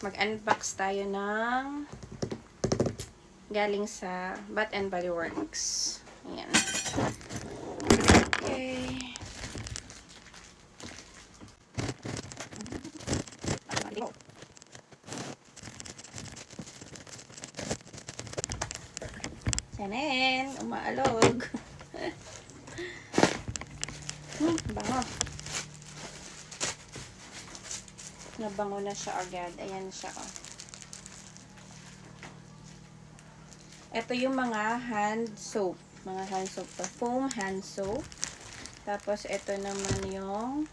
mag-unbox tayo ng galing sa Bath and Body Works. Ayan. Okay. Sanen, umaalog. Bango. Nabango na siya agad. Ayan siya, oh. Ito yung mga hand soap. Mga hand soap to. Foam hand soap. Tapos, ito naman yung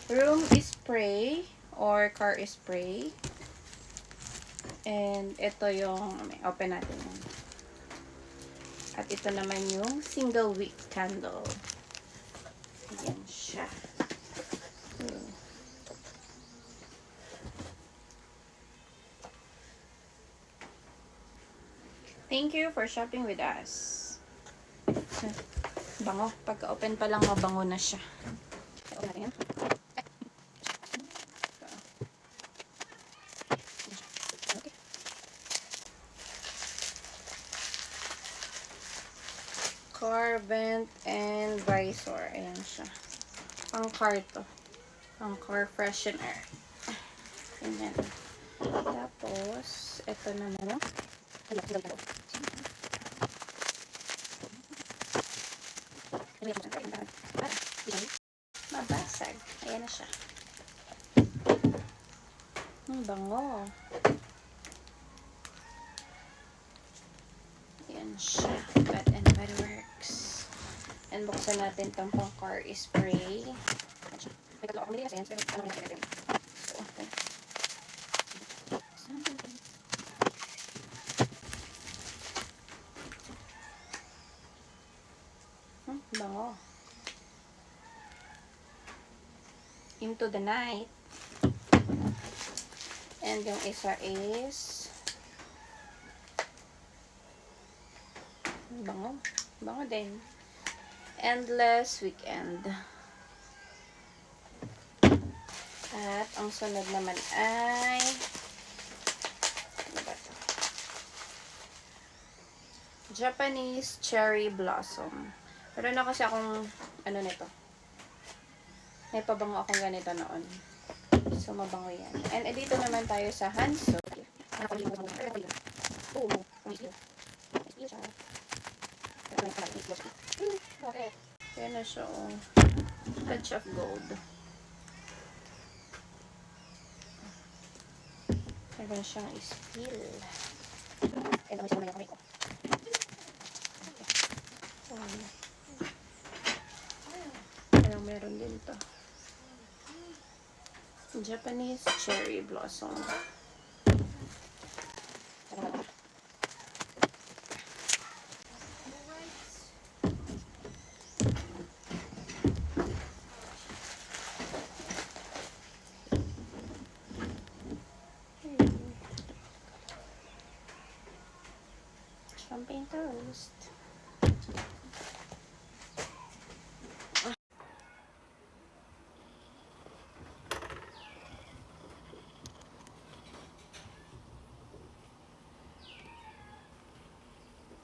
room spray or car spray. And, ito yung, open natin yan. At ito naman yung single wick candle. Ayan siya. Thank you for shopping with us. Bango. Pagka-open pa lang, mabango na siya. Car vent and visor. Ayan siya. Pang car to. Pang car freshener. Ayan. Tapos, ito naman. Mabasag. Ayan na siya. Bango. Ayan siya. Bath and Body Works. And buksan natin itong pang car spray. May katlo ako mili kasi yan. So, ano na natin. So, okay. Bango. Into the night. And yung isa is bango. Bango din. Endless Weekend. At ang sunod naman ay ano ba ito? Japanese Cherry Blossom. Pero na kasi akong ano nito. May pabango akong ganito noon. So, mabango yan. And dito naman tayo sa hand soap. Yan na siya, oh. Touch of gold. Meron siyang spill. Ito mo siya naman yung kamay ko. Pero meron din to. Japanese Cherry Blossom. Champagne toast.